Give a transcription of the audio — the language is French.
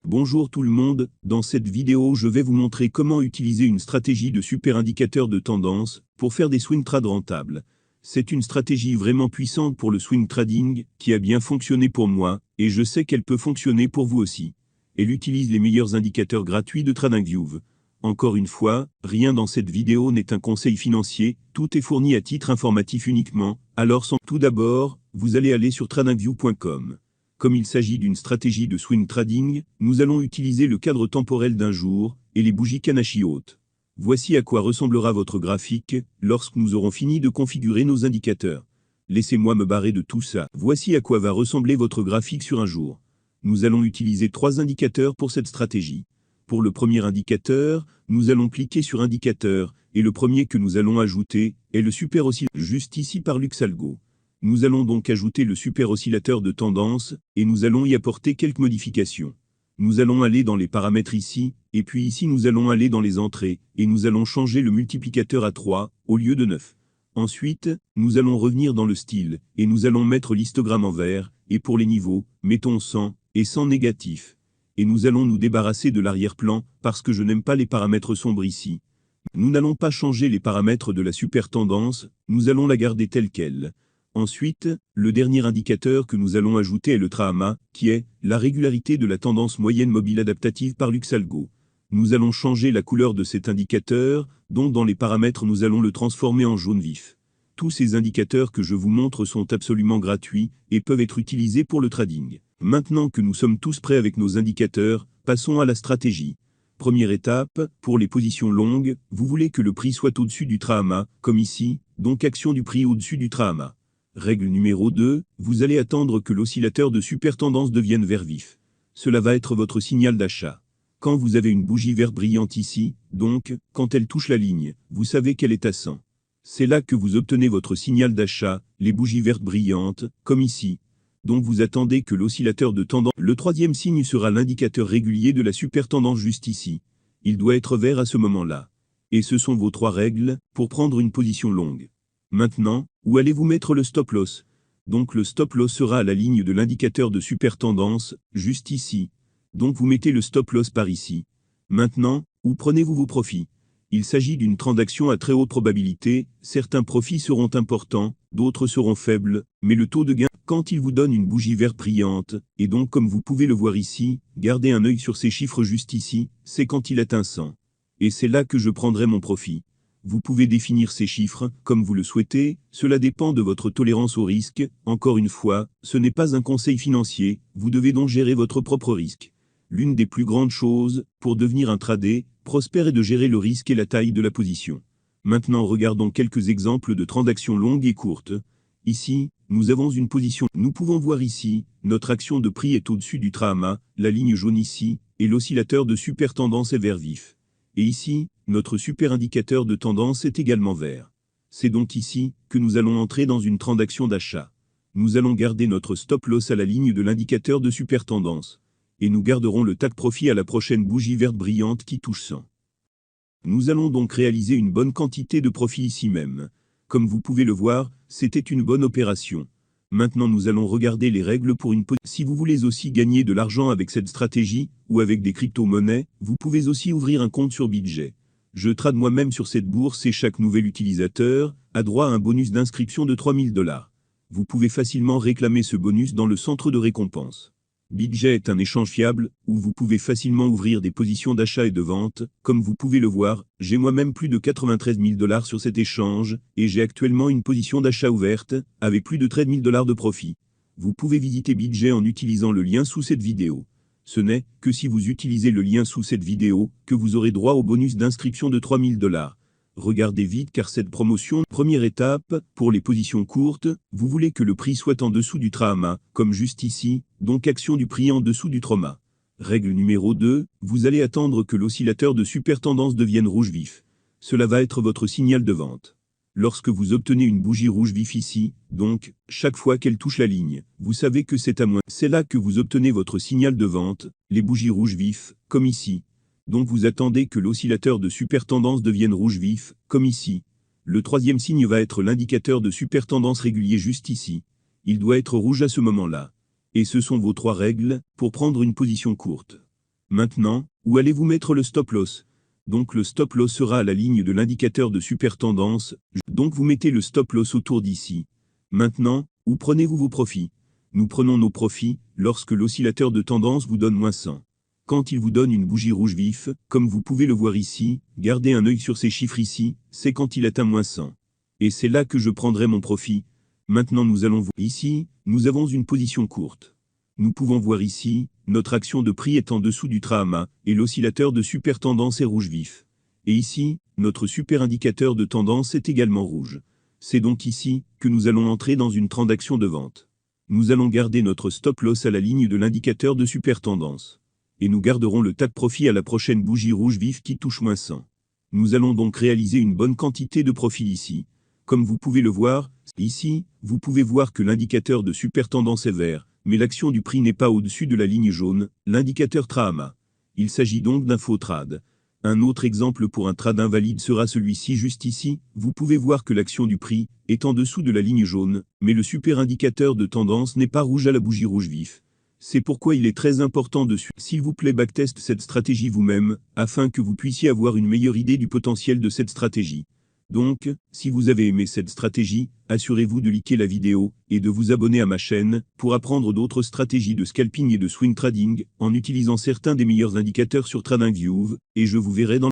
Bonjour tout le monde, dans cette vidéo je vais vous montrer comment utiliser une stratégie de super indicateur de tendance pour faire des swing trades rentables. C'est une stratégie vraiment puissante pour le swing trading qui a bien fonctionné pour moi et je sais qu'elle peut fonctionner pour vous aussi. Elle utilise les meilleurs indicateurs gratuits de TradingView. Encore une fois, rien dans cette vidéo n'est un conseil financier, tout est fourni à titre informatif uniquement, alors tout d'abord, vous allez aller sur tradingview.com. Comme il s'agit d'une stratégie de swing trading, nous allons utiliser le cadre temporel d'un jour et les bougies Kanashi hautes. Voici à quoi ressemblera votre graphique lorsque nous aurons fini de configurer nos indicateurs. Laissez-moi me barrer de tout ça. Voici à quoi va ressembler votre graphique sur un jour. Nous allons utiliser 3 indicateurs pour cette stratégie. Pour le premier indicateur, nous allons cliquer sur indicateur et le premier que nous allons ajouter est le super oscillateur juste ici par Luxalgo. Nous allons donc ajouter le super oscillateur de tendance, et nous allons y apporter quelques modifications. Nous allons aller dans les paramètres ici, et puis ici nous allons aller dans les entrées, et nous allons changer le multiplicateur à 3, au lieu de 9. Ensuite, nous allons revenir dans le style, et nous allons mettre l'histogramme en vert, et pour les niveaux, mettons 100, et 100 négatif. Et nous allons nous débarrasser de l'arrière-plan, parce que je n'aime pas les paramètres sombres ici. Nous n'allons pas changer les paramètres de la super tendance, nous allons la garder telle qu'elle. Ensuite, le dernier indicateur que nous allons ajouter est le TRAHAMA, qui est la régularité de la tendance moyenne mobile adaptative par Luxalgo. Nous allons changer la couleur de cet indicateur, donc dans les paramètres nous allons le transformer en jaune vif. Tous ces indicateurs que je vous montre sont absolument gratuits et peuvent être utilisés pour le trading. Maintenant que nous sommes tous prêts avec nos indicateurs, passons à la stratégie. Première étape, pour les positions longues, vous voulez que le prix soit au-dessus du TRAHAMA, comme ici, donc action du prix au-dessus du TRAHAMA. Règle numéro 2, vous allez attendre que l'oscillateur de super tendance devienne vert vif. Cela va être votre signal d'achat. Quand vous avez une bougie verte brillante ici, donc, quand elle touche la ligne, vous savez qu'elle est à 100. C'est là que vous obtenez votre signal d'achat, les bougies vertes brillantes, comme ici. Donc vous attendez que l'oscillateur de tendance... Le troisième signe sera l'indicateur régulier de la super tendance juste ici. Il doit être vert à ce moment-là. Et ce sont vos 3 règles pour prendre une position longue. Maintenant, où allez-vous mettre le stop loss? Donc le stop loss sera à la ligne de l'indicateur de super tendance, juste ici. Donc vous mettez le stop loss par ici. Maintenant, où prenez-vous vos profits? Il s'agit d'une transaction à très haute probabilité, certains profits seront importants, d'autres seront faibles, mais le taux de gain, quand il vous donne une bougie verte brillante, et donc comme vous pouvez le voir ici, gardez un œil sur ces chiffres juste ici, c'est quand il atteint 100. Et c'est là que je prendrai mon profit. Vous pouvez définir ces chiffres, comme vous le souhaitez, cela dépend de votre tolérance au risque, encore une fois, ce n'est pas un conseil financier, vous devez donc gérer votre propre risque. L'une des plus grandes choses, pour devenir un trader, prospère est de gérer le risque et la taille de la position. Maintenant regardons quelques exemples de transactions longues et courtes. Ici, nous avons une position, nous pouvons voir ici, notre action de prix est au-dessus du TRAHAMA, la ligne jaune ici, et l'oscillateur de super tendance est vert vif. Et ici, notre super indicateur de tendance est également vert. C'est donc ici que nous allons entrer dans une transaction d'achat. Nous allons garder notre stop loss à la ligne de l'indicateur de super tendance. Et nous garderons le take profit à la prochaine bougie verte brillante qui touche 100. Nous allons donc réaliser une bonne quantité de profit ici même. Comme vous pouvez le voir, c'était une bonne opération. Maintenant nous allons regarder les règles pour une position. Si vous voulez aussi gagner de l'argent avec cette stratégie, ou avec des crypto-monnaies, vous pouvez aussi ouvrir un compte sur BitGet. Je trade moi-même sur cette bourse et chaque nouvel utilisateur a droit à un bonus d'inscription de 3000 $. Vous pouvez facilement réclamer ce bonus dans le centre de récompense. BitGet est un échange fiable, où vous pouvez facilement ouvrir des positions d'achat et de vente. Comme vous pouvez le voir, j'ai moi-même plus de 93 000 $ sur cet échange, et j'ai actuellement une position d'achat ouverte, avec plus de 13 000 $ de profit. Vous pouvez visiter BitGet en utilisant le lien sous cette vidéo. Ce n'est que si vous utilisez le lien sous cette vidéo, que vous aurez droit au bonus d'inscription de 3000 $. Regardez vite car cette promotion, première étape, pour les positions courtes, vous voulez que le prix soit en dessous du TRAHAMA, comme juste ici, donc action du prix en dessous du TRAHAMA. Règle numéro 2, vous allez attendre que l'oscillateur de super tendance devienne rouge vif. Cela va être votre signal de vente. Lorsque vous obtenez une bougie rouge vif ici, donc, chaque fois qu'elle touche la ligne, vous savez que c'est à moins. C'est là que vous obtenez votre signal de vente, les bougies rouges vifs, comme ici. Donc vous attendez que l'oscillateur de super tendance devienne rouge vif, comme ici. Le troisième signe va être l'indicateur de super tendance régulier juste ici. Il doit être rouge à ce moment-là. Et ce sont vos 3 règles pour prendre une position courte. Maintenant, où allez-vous mettre le stop loss? Donc le stop loss sera à la ligne de l'indicateur de super tendance, donc vous mettez le stop loss autour d'ici. Maintenant, où prenez-vous vos profits? Nous prenons nos profits lorsque l'oscillateur de tendance vous donne moins 100. Quand il vous donne une bougie rouge vif, comme vous pouvez le voir ici, gardez un œil sur ces chiffres ici, c'est quand il atteint moins 100. Et c'est là que je prendrai mon profit. Maintenant nous allons voir ici, nous avons une position courte. Nous pouvons voir ici, notre action de prix est en dessous du Trahama, et l'oscillateur de super tendance est rouge vif. Et ici, notre super indicateur de tendance est également rouge. C'est donc ici que nous allons entrer dans une transaction de vente. Nous allons garder notre stop loss à la ligne de l'indicateur de super tendance. Et nous garderons le take profit à la prochaine bougie rouge vif qui touche moins 100. Nous allons donc réaliser une bonne quantité de profit ici. Comme vous pouvez le voir, ici, vous pouvez voir que l'indicateur de super tendance est vert, mais l'action du prix n'est pas au-dessus de la ligne jaune, l'indicateur Trahama. Il s'agit donc d'un faux trade. Un autre exemple pour un trade invalide sera celui-ci juste ici, vous pouvez voir que l'action du prix est en dessous de la ligne jaune, mais le super indicateur de tendance n'est pas rouge à la bougie rouge vif. C'est pourquoi il est très important de suivre. S'il vous plaît, backtest cette stratégie vous-même, afin que vous puissiez avoir une meilleure idée du potentiel de cette stratégie. Donc, si vous avez aimé cette stratégie, assurez-vous de liker la vidéo et de vous abonner à ma chaîne pour apprendre d'autres stratégies de scalping et de swing trading en utilisant certains des meilleurs indicateurs sur TradingView, et je vous verrai dans